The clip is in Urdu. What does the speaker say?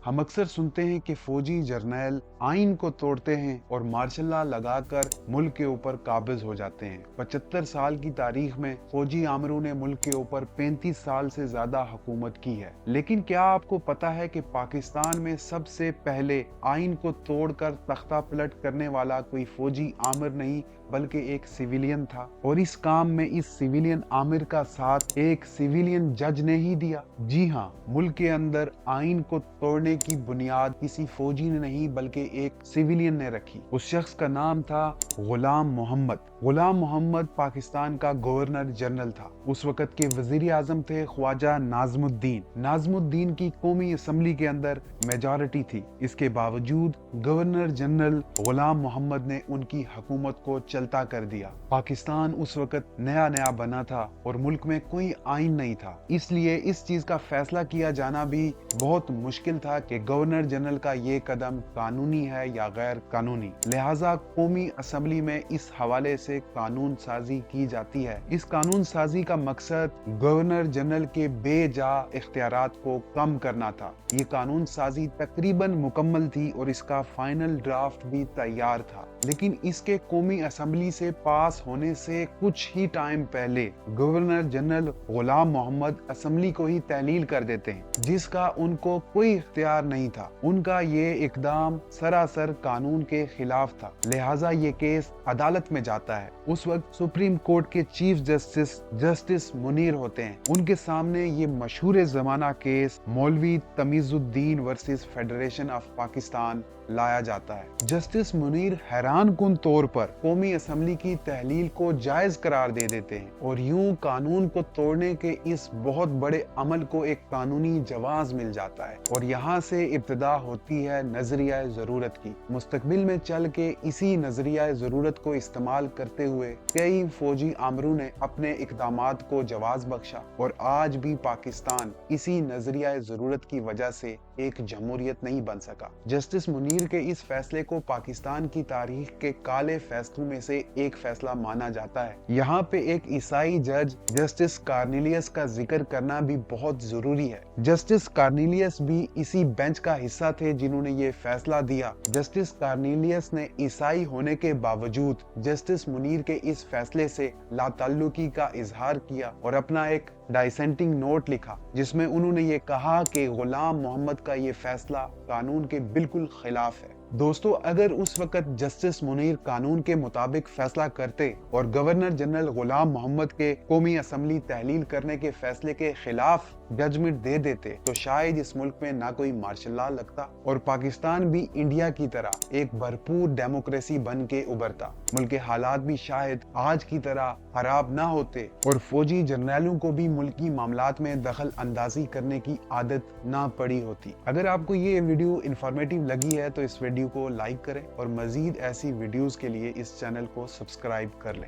ہم اکثر سنتے ہیں کہ فوجی جرنیل آئین کو توڑتے ہیں اور مارشل لا لگا کر ملک کے اوپر قابض ہو جاتے ہیں۔ 75 سال کی تاریخ میں فوجی آمروں نے ملک کے اوپر 35 سال سے زیادہ حکومت کی ہے۔ لیکن کیا آپ کو پتا ہے کہ پاکستان میں سب سے پہلے آئین کو توڑ کر تختہ پلٹ کرنے والا کوئی فوجی آمر نہیں بلکہ ایک سیویلین تھا، اور اس کام میں اس سیویلین آمر کا ساتھ ایک سیویلین جج نے ہی دیا۔ جی ہاں، ملک کے اندر آئین کو توڑنے کی بنیاد کسی فوجی نے نہیں بلکہ ایک سیویلین نے رکھی۔ اس شخص کا نام تھا غلام محمد۔ غلام محمد پاکستان کا گورنر جنرل تھا۔ اس وقت کے وزیر اعظم تھے خواجہ ناظم الدین۔ ناظم الدین کی قومی اسمبلی کے اندر میجارٹی تھی، اس کے باوجود گورنر جنرل غلام محمد نے ان کی حکومت کو چلتا کر دیا۔ پاکستان اس وقت نیا نیا بنا تھا اور ملک میں کوئی آئین نہیں تھا، اس لیے اس چیز کا فیصلہ کیا جانا بھی بہت مشکل تھا کہ گورنر جنرل کا یہ قدم قانونی ہے یا غیر قانونی۔ لہٰذا قومی اسمبلی میں اس حوالے سے قانون سازی کی جاتی ہے۔ اس قانون سازی کا مقصد گورنر جنرل کے بے جا اختیارات کو کم کرنا تھا۔ یہ قانون سازی تقریباً مکمل تھی اور اس کا فائنل ڈرافٹ بھی تیار تھا، لیکن اس کے قومی اسمبلی سے پاس ہونے سے کچھ ہی ٹائم پہلے گورنر جنرل غلام محمد اسمبلی کو ہی تحلیل کر دیتے ہیں، جس کا ان کو کوئی اختیار نہیں تھا۔ ان کا یہ اقدام سراسر قانون کے خلاف تھا، لہٰذا یہ کیس عدالت میں جاتا ہے۔ اس وقت سپریم کورٹ کے چیف جسٹس منیر ہوتے ہیں۔ ان کے سامنے یہ مشہور زمانہ کیس مولوی تمیز الدین ورسز فیڈریشن آف پاکستان لایا جاتا ہے۔ جسٹس منیر حیران کن طور پر قومی اسمبلی کی تحلیل کو جائز قرار دے دیتے ہیں اور یوں قانون کو توڑنے کے اس بہت بڑے عمل کو ایک قانونی جواز مل جاتا ہے، اور یہاں سے ابتدا ہوتی ہے نظریہ ضرورت کی۔ مستقبل میں چل کے اسی نظریہ ضرورت کو استعمال کرتے ہوئے کئی فوجی آمروں نے اپنے اقدامات کو جواز بخشا، اور آج بھی پاکستان اسی نظریہ ضرورت کی وجہ سے ایک جمہوریت نہیں بن سکا۔ جسٹس منیر کے اس فیصلے کو پاکستان کی تاریخ کے کالے فیصلوں میں سے ایک فیصلہ مانا جاتا ہے۔ یہاں پہ ایک عیسائی جج جسٹس کارنیلیس کا ذکر کرنا بھی بہت ضروری ہے۔ جسٹس کارنیلیس بھی اسی بینچ کا حصہ تھے جنہوں نے یہ فیصلہ دیا۔ جسٹس کارنیلیس نے عیسائی ہونے کے باوجود جسٹس منیر کے اس فیصلے سے لا تعلقی کا اظہار کیا اور اپنا ایک ڈائسینٹنگ نوٹ لکھا، جس میں انہوں نے یہ کہا کہ غلام محمد کا یہ فیصلہ قانون کے بالکل خلاف ہے۔ دوستو، اگر اس وقت جسٹس منیر قانون کے مطابق فیصلہ کرتے اور گورنر جنرل غلام محمد کے قومی اسمبلی تحلیل کرنے کے فیصلے کے خلاف ججمنٹ دے دیتے تو شاید اس ملک میں نہ کوئی مارشل لا لگتا اور پاکستان بھی انڈیا کی طرح ایک بھرپور ڈیموکریسی بن کے ابھرتا۔ ملک کے حالات بھی شاید آج کی طرح خراب نہ ہوتے اور فوجی جرنیلوں کو بھی ملکی معاملات میں دخل اندازی کرنے کی عادت نہ پڑی ہوتی۔ اگر آپ کو یہ ویڈیو انفارمیٹیو لگی ہے تو اس ویڈیو کو لائک کریں اور مزید ایسی ویڈیوز کے لیے اس چینل کو سبسکرائب کر لیں۔